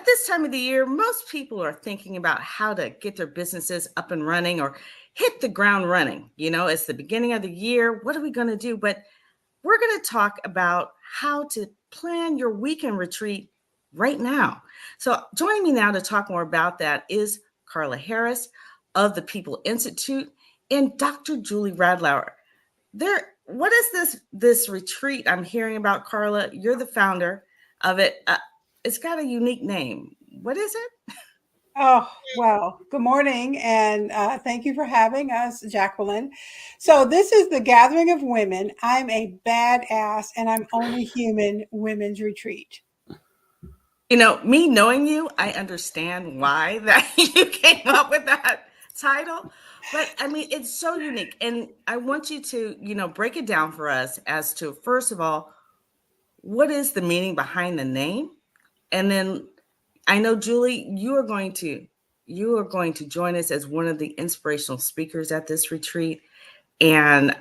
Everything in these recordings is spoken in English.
At this time of the year, most people are thinking about how to get their businesses up and running or hit the ground running. It's the beginning of the year. What are we going to do? But we're going to talk about how to plan your weekend retreat right now. So, joining me now to talk more about that is Carla Harris of the People Institute and Dr. Julie Radlauer. What is this retreat I'm hearing about, Carla? You're the founder of it. It's got a unique name. What is it? Oh, well, good morning, and thank you for having us, Jacqueline. So, this is the Gathering of Women. I'm a badass, and I'm only human women's retreat. Me knowing you, I understand why that you came up with that title. But I mean, it's so unique. And I want you to, break it down for us as to, first of all, what is the meaning behind the name? And then I know, Julie, you are going to join us as one of the inspirational speakers at this retreat. And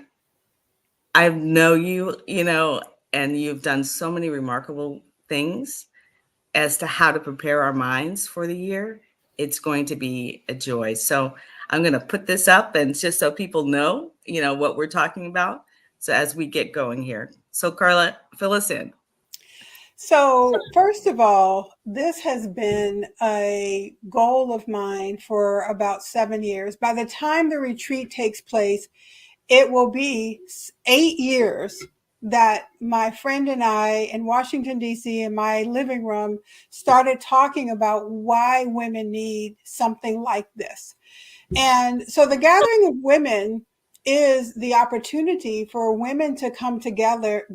I know and you've done so many remarkable things as to how to prepare our minds for the year. It's going to be a joy. So I'm going to put this up and just so people know, what we're talking about. So as we get going here. So Carla, fill us in. So, first of all, this has been a goal of mine for about 7 years. By the time the retreat takes place, it will be 8 years that my friend and I in Washington, D.C., in my living room, started talking about why women need something like this. And so the Gathering of Women is the opportunity for women to come together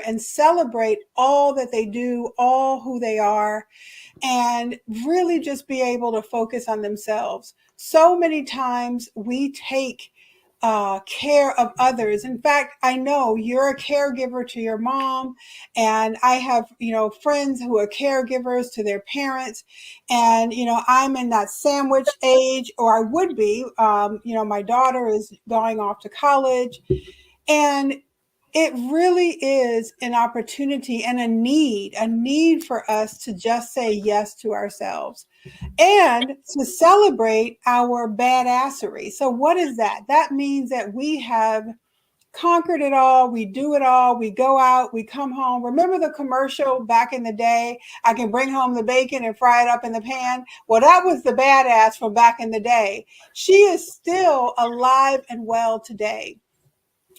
and celebrate all that they do, all who they are, and really just be able to focus on themselves. So many times we take care of others. In fact, I know you're a caregiver to your mom, and I have, friends who are caregivers to their parents. And, I'm in that sandwich age, or I would be. My daughter is going off to college. And it really is an opportunity and a need for us to just say yes to ourselves and to celebrate our badassery. So, what is that? That means that we have conquered it all. We do it all. We go out, we come home. Remember the commercial back in the day? I can bring home the bacon and fry it up in the pan. Well, that was the badass from back in the day. She is still alive and well today.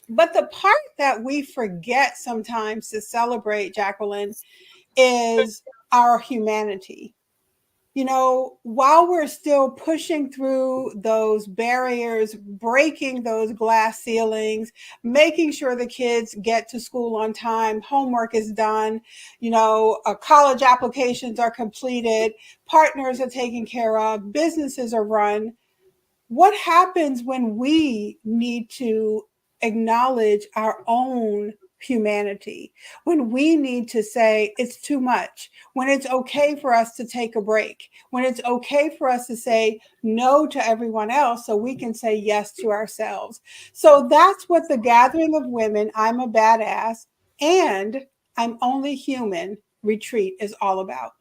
But the part that we forget sometimes to celebrate, Jacqueline, is our humanity. While we're still pushing through those barriers, breaking those glass ceilings, making sure the kids get to school on time, homework is done, college applications are completed, partners are taken care of, businesses are run. What happens when we need to acknowledge our own humanity, when we need to say it's too much, when it's okay for us to take a break, when it's okay for us to say no to everyone else so we can say yes to ourselves? So that's what the Gathering of Women, I'm a Badass, and I'm Only Human retreat is all about.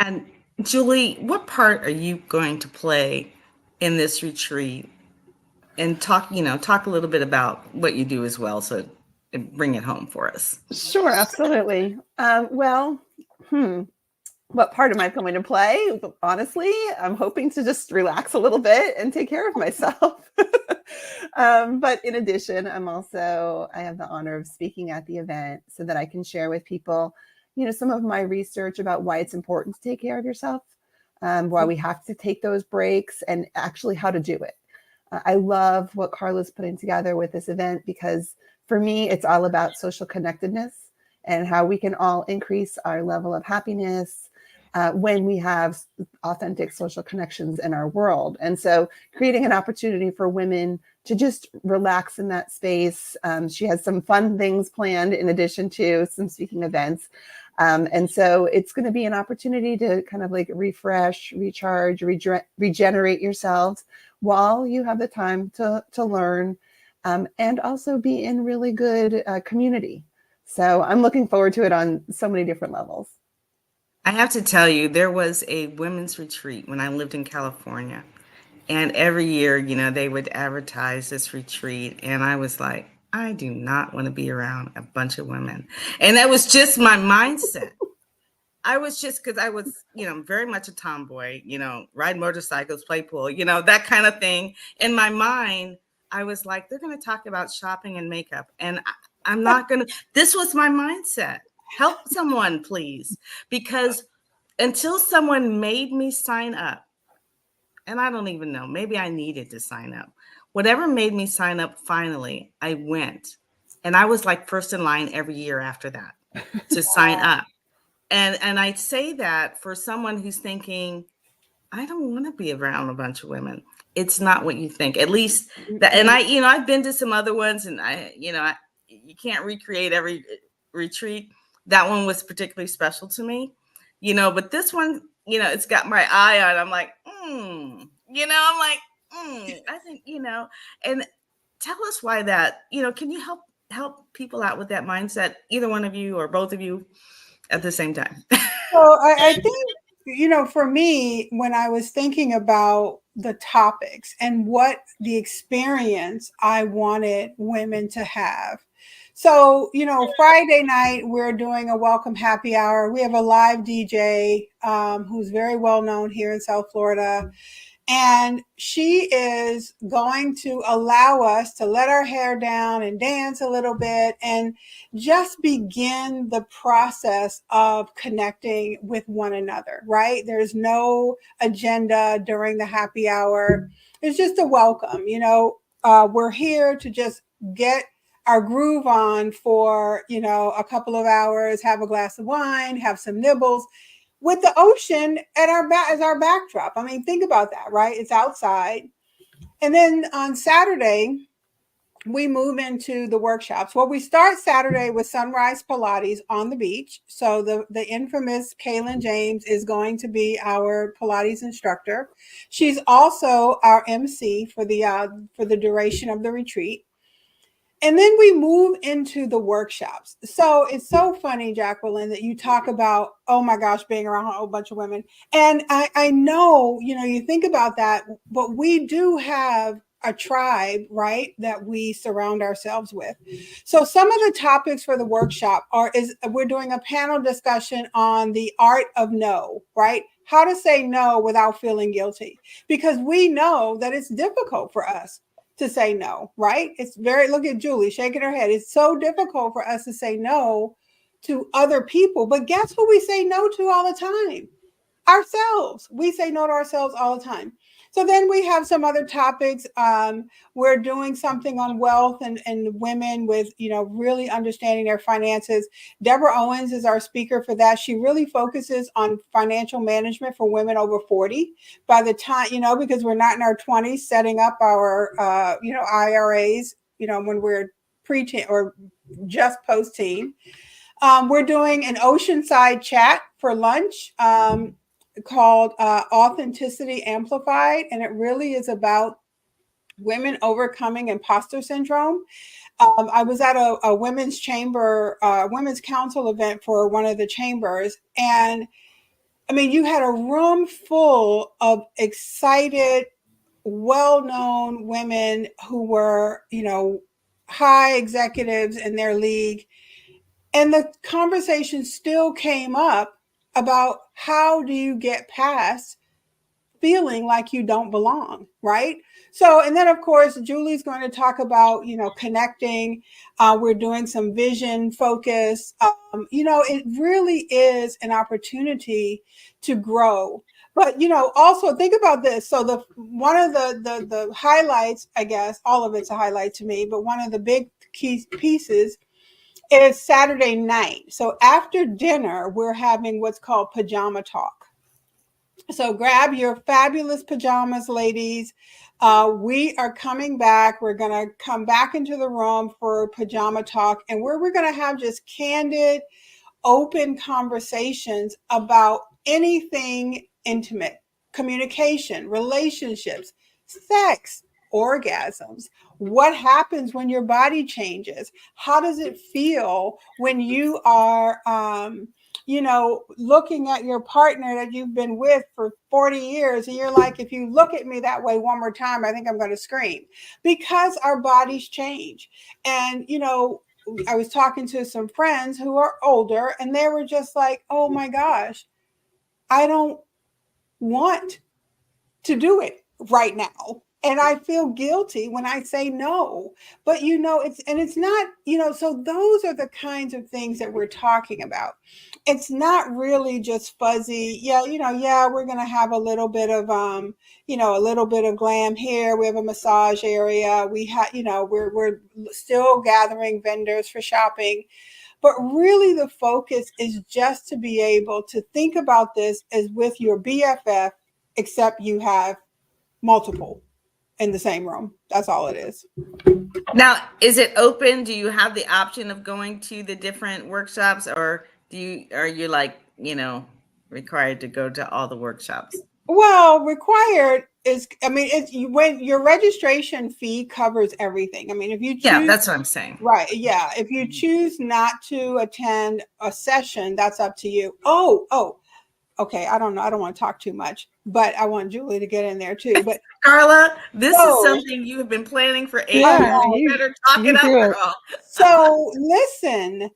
And Julie, what part are you going to play in this retreat? And talk a little bit about what you do as well. So bring it home for us. Sure, absolutely. What part am I going to play? Honestly, I'm hoping to just relax a little bit and take care of myself. But in addition, I have the honor of speaking at the event so that I can share with people, some of my research about why it's important to take care of yourself, why we have to take those breaks, and actually how to do it. I love what Carla's putting together with this event because for me, it's all about social connectedness and how we can all increase our level of happiness when we have authentic social connections in our world. And so creating an opportunity for women to just relax in that space. She has some fun things planned in addition to some speaking events. And so it's going to be an opportunity to kind of like refresh, recharge, regenerate yourselves while you have the time to learn and also be in really good community. So I'm looking forward to it on so many different levels. I have to tell you, there was a women's retreat when I lived in California. And every year, they would advertise this retreat. And I was like, I do not want to be around a bunch of women. And that was just my mindset. I was just because I was, very much a tomboy, ride motorcycles, play pool, that kind of thing. In my mind, I was like, they're going to talk about shopping and makeup. And I'm not going to, this was my mindset. Help someone, please. Because until someone made me sign up, and I don't even know, maybe I needed to sign up. Whatever made me sign up, finally, I went. And I was like first in line every year after that to sign up. And I say that for someone who's thinking, I don't want to be around a bunch of women. It's not what you think. At least that, and I've been to some other ones, and you can't recreate every retreat. That one was particularly special to me, but this one, it's got my eye on. I'm like, I think, and tell us why that, can you help people out with that mindset, either one of you or both of you at the same time? So I think, for me, when I was thinking about the topics and what the experience I wanted women to have. So, Friday night, we're doing a welcome happy hour. We have a live DJ who's very well known here in South Florida. And she is going to allow us to let our hair down and dance a little bit and just begin the process of connecting with one another, right? There's no agenda during the happy hour. It's just a welcome. We're here to just get our groove on for, a couple of hours, have a glass of wine, have some nibbles with the ocean at our back as our backdrop. I mean, think about that, right? It's outside. And then on Saturday, we move into the workshops. Well, we start Saturday with Sunrise Pilates on the beach. So the infamous Kaylin James is going to be our Pilates instructor. She's also our MC for the duration of the retreat. And then we move into the workshops. So it's so funny, Jacqueline, that you talk about, oh my gosh, being around a whole bunch of women. And I know, you think about that, but we do have a tribe, right, that we surround ourselves with. So some of the topics for the workshop we're doing a panel discussion on the art of no, right? How to say no without feeling guilty, because we know that it's difficult for us to say no, right? Look at Julie shaking her head. It's so difficult for us to say no to other people, but guess who we say no to all the time? Ourselves. We say no to ourselves all the time. So then we have some other topics. We're doing something on wealth and women with, really understanding their finances. Deborah Owens is our speaker for that. She really focuses on financial management for women over 40. By the time, because we're not in our 20s setting up our, IRAs, when we're pre-teen or just post-teen. We're doing an oceanside chat for lunch. Called Authenticity Amplified, and it really is about women overcoming imposter syndrome. I was at a women's chamber, women's council event for one of the chambers, and I mean, you had a room full of excited, well-known women who were, high executives in their league, and the conversation still came up about how do you get past feeling like you don't belong, right? So, and then of course, Julie's going to talk about, connecting. We're doing some vision focus. It really is an opportunity to grow. But, also think about this. So one of the highlights, I guess, all of it's a highlight to me, but one of the big key pieces is Saturday night. So after dinner, we're having what's called pajama talk. So grab your fabulous pajamas, ladies. We are coming back. We're going to come back into the room for pajama talk, and we're going to have just candid, open conversations about anything intimate, communication, relationships, sex, orgasms, What happens when your body changes? How does it feel when you are, looking at your partner that you've been with for 40 years and you're like, if you look at me that way one more time, I think I'm going to scream, because our bodies change. And, I was talking to some friends who are older and they were just like, oh my gosh, I don't want to do it right now. And I feel guilty when I say no. But it's not, so those are the kinds of things that we're talking about. It's not really just fuzzy. Yeah, we're gonna have a little bit of a little bit of glam here. We have a massage area. We have, we're still gathering vendors for shopping. But really the focus is just to be able to think about this as with your BFF, except you have multiple in the same room. That's all it is. Now, is it open? Do you have the option of going to the different workshops, or are you like, required to go to all the workshops? Well, required is, when your registration fee covers everything. I mean, if you choose, yeah, that's what I'm saying. Right. Yeah. If you choose not to attend a session, that's up to you. Oh, okay. I don't know. I don't want to talk too much, but I want Julie to get in there too. But Carla, this is something you have been planning for ages. Yeah, you better talk it up, girl. So listen,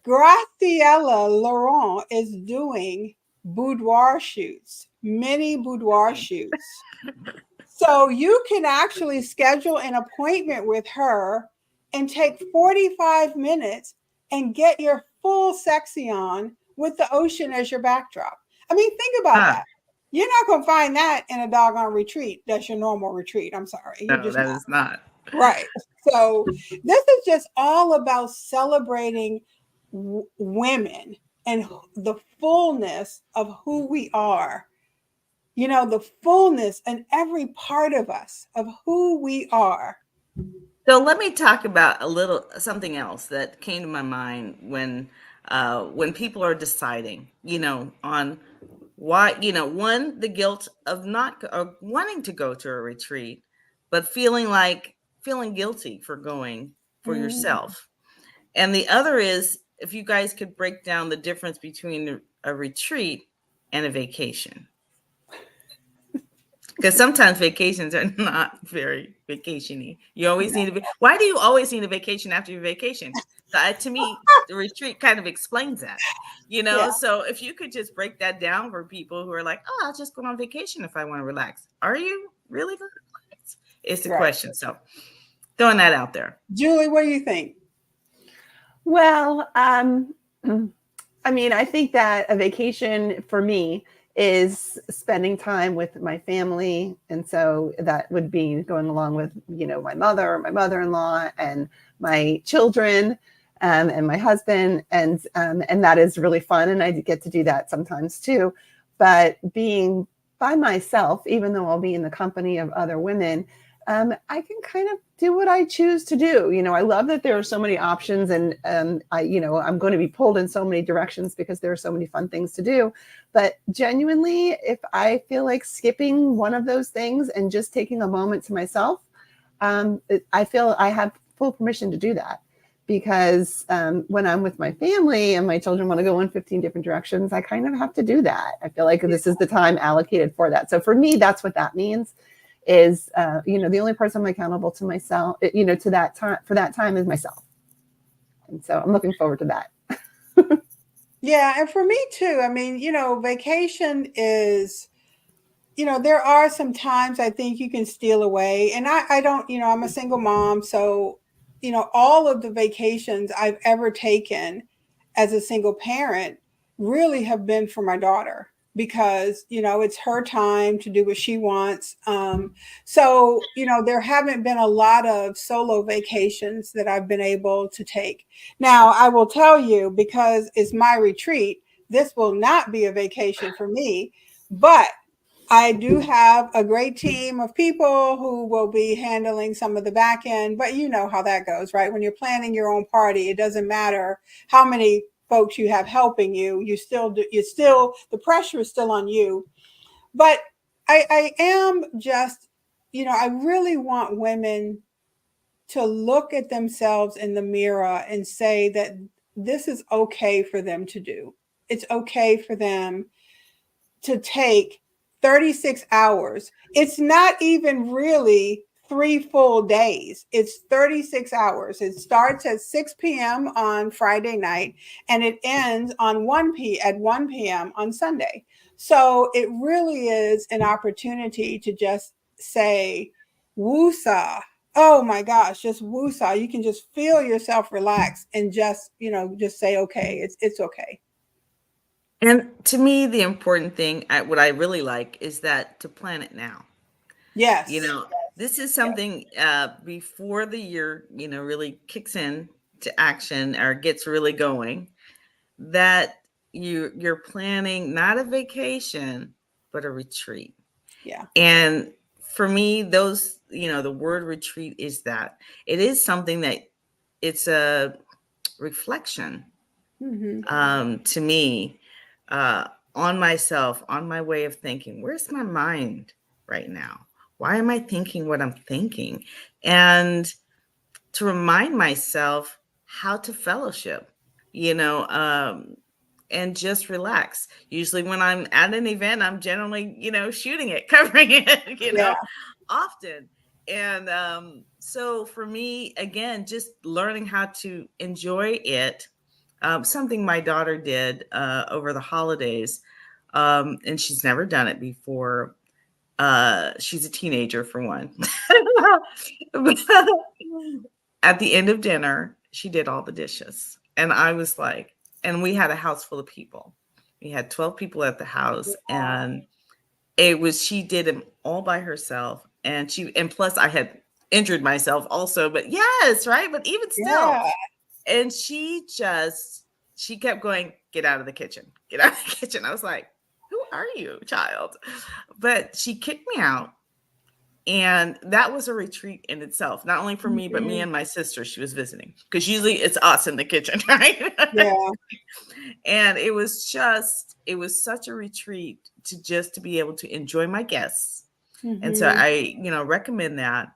Graciela Laurent is doing boudoir shoots, mini boudoir shoots. So you can actually schedule an appointment with her and take 45 minutes and get your full sexy on with the ocean as your backdrop. I mean, think about that. You're not going to find that in a doggone retreat. That's your normal retreat. I'm sorry. No, that is not. Right. So this is just all about celebrating women and the fullness of who we are. The fullness in every part of us of who we are. So let me talk about something else that came to my mind when people are deciding, on why, one, the guilt of not wanting to go to a retreat, but feeling guilty for going for yourself. And the other is, if you guys could break down the difference between a retreat and a vacation. Because sometimes vacations are not very vacation-y. You always need to be. Why do you always need a vacation after your vacation? To me, the retreat kind of explains that. So if you could just break that down for people who are like, oh, I'll just go on vacation if I want to relax. Are you really going to relax? It's the question. So throwing that out there. Julie, what do you think? Well, I think that a vacation for me is spending time with my family. And so that would be going along with, my mother, my mother-in-law, and my children, and my husband. And that is really fun. And I get to do that sometimes too. But being by myself, even though I'll be in the company of other women, I can kind of do what I choose to do. I love that there are so many options, and I'm going to be pulled in so many directions because there are so many fun things to do. But genuinely, if I feel like skipping one of those things and just taking a moment to myself, I feel I have full permission to do that. Because when I'm with my family and my children want to go in 15 different directions, I kind of have to do that. I feel like this is the time allocated for that. So for me, that's what that means. Is the only person I'm accountable to myself, to that time, for that time, is myself. And so I'm looking forward to that. Yeah, and for me too. I mean, vacation is, there are some times I think you can steal away, and I don't, I'm a single mom, so all of the vacations I've ever taken as a single parent really have been for my daughter. Because it's her time to do what she wants. So there haven't been a lot of solo vacations that I've been able to take. Now I will tell you, because it's my retreat, this will not be a vacation for me. But I do have a great team of people who will be handling some of the back end. But you know how that goes, right? When you're planning your own party, it doesn't matter how many folks you have helping you, the pressure is still on you. But I am just, I really want women to look at themselves in the mirror and say that this is okay for them to do. It's okay for them to take 36 hours. It's not even really 3 full days. It's 36 hours. It starts at 6 p.m. on Friday night and it ends on 1 p.m. on Sunday. So it really is an opportunity to just say, woosah. Oh my gosh, just woosah. You can just feel yourself relax and just, just say, okay, it's okay. And to me, the important thing, what I really like is that to plan it now. Yes. This is something before the year, really kicks in to action or gets really going, that you're planning not a vacation, but a retreat. Yeah. And for me, those, the word retreat is that it is something that it's a reflection to me on myself, on my way of thinking. Where's my mind right now? Why am I thinking what I'm thinking? And to remind myself how to fellowship, and just relax. Usually when I'm at an event, I'm generally, shooting it, covering it, often. And so for me, again, just learning how to enjoy it. Something my daughter did over the holidays, and she's never done it before. She's a teenager, for one. At the end of dinner, she did all the dishes. And I was like, and we had a house full of people. We had 12 people at the house, and she did them all by herself. And plus I had injured myself also, but yes, right. But even still, and she kept going, get out of the kitchen, get out of the kitchen. I was like, who are you, child? But she kicked me out. And that was a retreat in itself, not only for me, but me and my sister she was visiting, because usually it's us in the kitchen, right? Yeah. And it was such a retreat to be able to enjoy my guests. And so I, recommend that,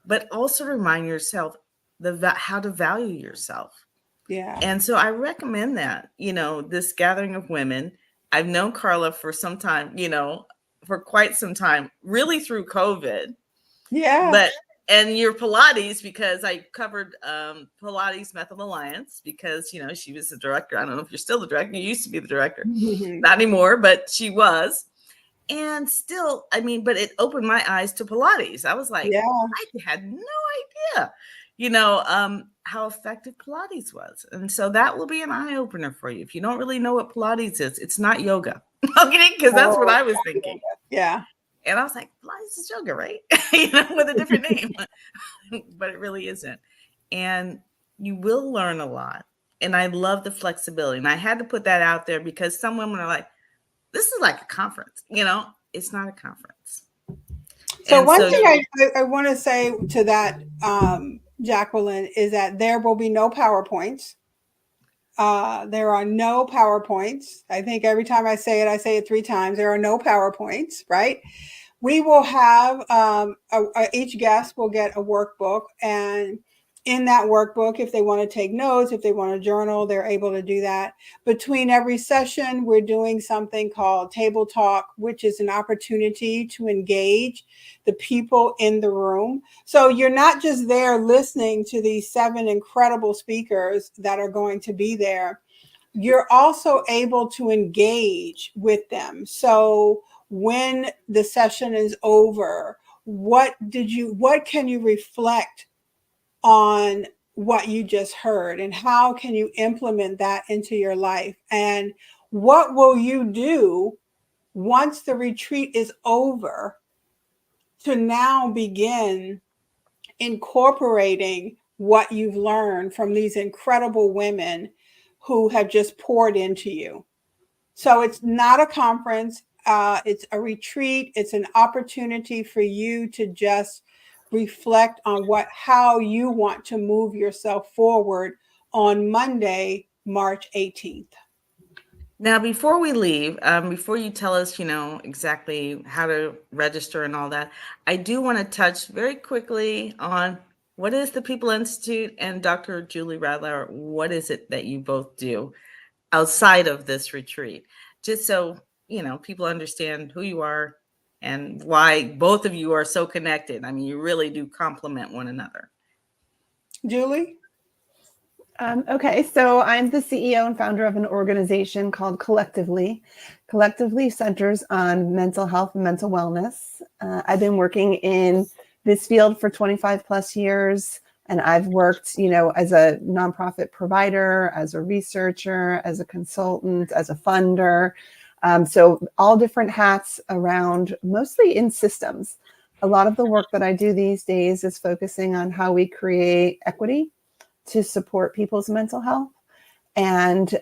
but also remind yourself how to value yourself. Yeah. And so I recommend that, this gathering of women. I've known Carla for some time, for quite some time, really through COVID. Yeah. And your Pilates, because I covered Pilates Method Alliance, because, she was the director. I don't know if you're still the director. You used to be the director. Not anymore, but she was. And still, but it opened my eyes to Pilates. I was like, I had no idea, how effective Pilates was. And so that will be an eye opener for you. If you don't really know what Pilates is, it's not yoga. Okay, because that's what I was thinking. Yeah. And I was like, Pilates is yoga, right? With a different name. But it really isn't. And you will learn a lot. And I love the flexibility. And I had to put that out there because some women are like, this is like a conference. It's not a conference. So one thing I want to say to that, Jacqueline, is that there will be no PowerPoints. There are no PowerPoints. I think every time I say it 3 times. There are no PowerPoints, right? We will have, each guest will get a workbook, and in that workbook, if they want to take notes, if they want to journal, they're able to do that. Between every session, we're doing something called Table Talk, which is an opportunity to engage the people in the room. So you're not just there listening to these 7 incredible speakers that are going to be there. You're also able to engage with them. So when the session is over, what can you reflect on what you just heard, and how can you implement that into your life? And what will you do once the retreat is over to now begin incorporating what you've learned from these incredible women who have just poured into you? So it's not a conference. It's a retreat. It's an opportunity for you to just reflect on how you want to move yourself forward on Monday, March 18th. Now, before we leave, before you tell us, exactly how to register and all that, I do want to touch very quickly on What is the People Institute? And Dr. Julie Radler, what is it that you both do outside of this retreat? Just so, people understand who you are and why both of you are so connected. I mean, you really do complement one another. Julie? Okay, so I'm the CEO and founder of an organization called Collectively. Collectively centers on mental health and mental wellness. I've been working in this field for 25 plus years, and I've worked, as a nonprofit provider, as a researcher, as a consultant, as a funder. So all different hats around, mostly in systems. A lot of the work that I do these days is focusing on how we create equity to support people's mental health. And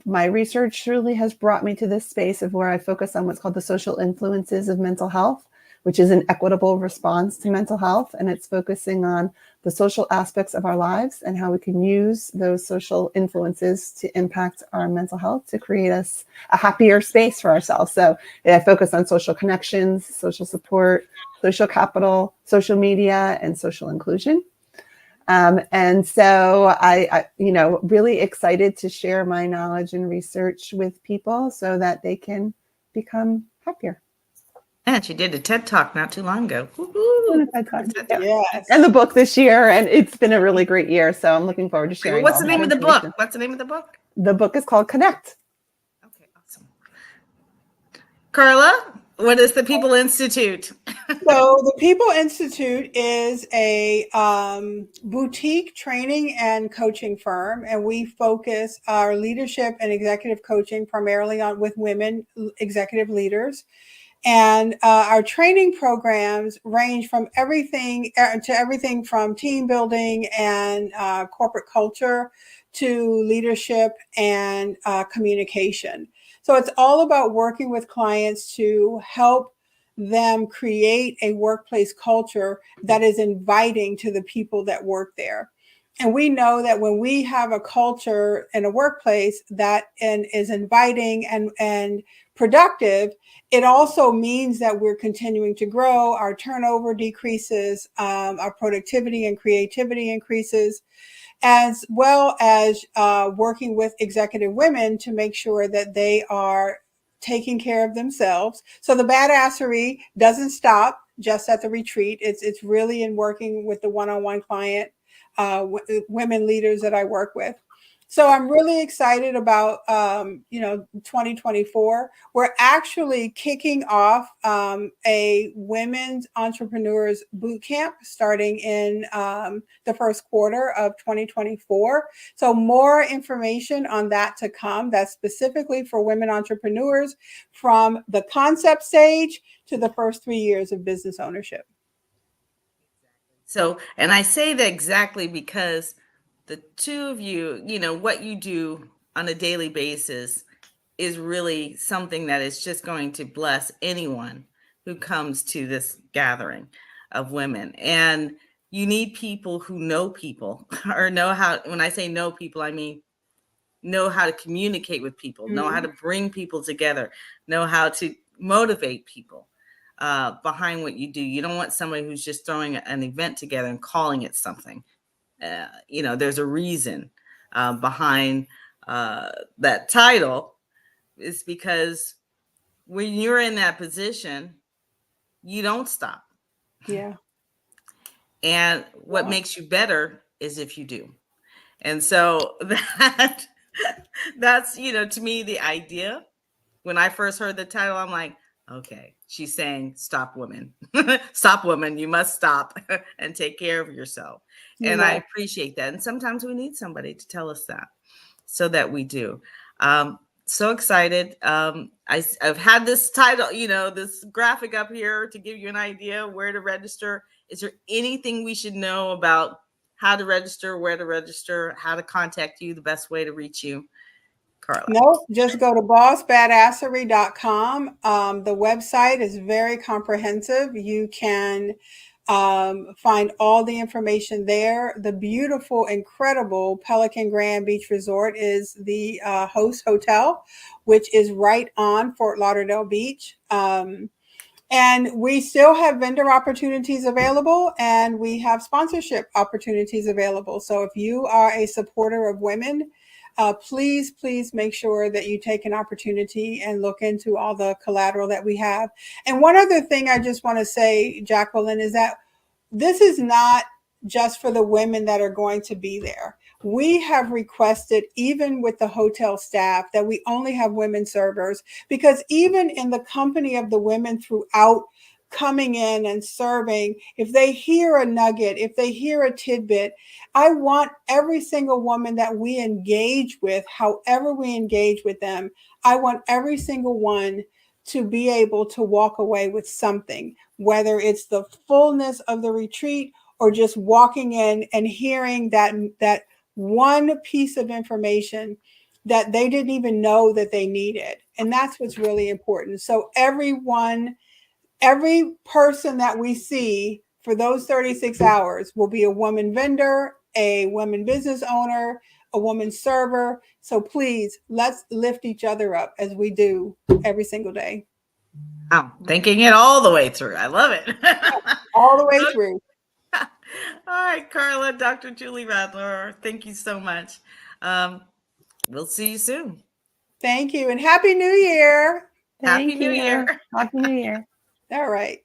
my research really has brought me to this space of where I focus on what's called the social influences of mental health, which is an equitable response to mental health. And it's focusing on the social aspects of our lives and how we can use those social influences to impact our mental health to create us a happier space for ourselves. So I focus on social connections, social support, social capital, social media, and social inclusion. And so I, really excited to share my knowledge and research with people so that they can become happier. And she did a TED Talk not too long ago. Yes. And the book this year, and it's been a really great year. So I'm looking forward to sharing. What's the name of the book? What's the name of the book? The book is called Connect. Okay, awesome. Carla, what is the People Institute? So the People Institute is a boutique training and coaching firm, and we focus our leadership and executive coaching primarily on with women executive leaders. And our training programs range from everything from team building and corporate culture to leadership and communication. So it's all about working with clients to help them create a workplace culture that is inviting to the people that work there. And we know that when we have a culture in a workplace that is inviting and productive, it also means that we're continuing to grow, our turnover decreases, our productivity and creativity increases, as well as working with executive women to make sure that they are taking care of themselves. So the badassery doesn't stop just at the retreat. It's really in working with the one-on-one client, women leaders that I work with. So I'm really excited about 2024. We're actually kicking off a women's entrepreneurs boot camp starting in the first quarter of 2024. So more information on that to come. That's specifically for women entrepreneurs from the concept stage to the first 3 years of business ownership. So, and I say that exactly because the two of you, what you do on a daily basis is really something that is just going to bless anyone who comes to this gathering of women. And you need people who know people or know how, when I say know people, I mean, know how to communicate with people, know how to bring people together, know how to motivate people behind what you do. You don't want somebody who's just throwing an event together and calling it something. There's a reason behind that title. Is because when you're in that position, you don't stop. Yeah. And what makes you better is if you do. And so that's, to me, the idea. When I first heard the title, I'm like, okay, she's saying stop women. Stop women. You must stop and take care of yourself. And I appreciate that. And sometimes we need somebody to tell us that so that we do. So excited. I've had this title, this graphic up here to give you an idea where to register. Is there anything we should know about how to register, where to register, how to contact you, the best way to reach you? Carla. Nope, just go to bossbadassery.com. The website is very comprehensive. You can find all the information there. The beautiful, incredible Pelican Grand Beach Resort is the host hotel, which is right on Fort Lauderdale Beach. And we still have vendor opportunities available, and we have sponsorship opportunities available. So if you are a supporter of women, please, please make sure that you take an opportunity and look into all the collateral that we have. And one other thing I just want to say, Jacqueline, is that this is not just for the women that are going to be there. We have requested, even with the hotel staff, that we only have women servers, because even in the company of the women throughout coming in and serving, if they hear a nugget, if they hear a tidbit, I want every single woman that we engage with, however we engage with them, I want every single one to be able to walk away with something, whether it's the fullness of the retreat or just walking in and hearing that one piece of information that they didn't even know that they needed. And that's what's really important. So every person that we see for those 36 hours will be a woman vendor, a woman business owner, a woman server. So please, let's lift each other up as we do every single day. I'm thinking it all the way through. I love it. All the way through. All right, Carla, Dr. Julie Radler, thank you so much. We'll see you soon. Thank you, and Happy New Year. Happy Thank New you. Year. Happy New Year. All right.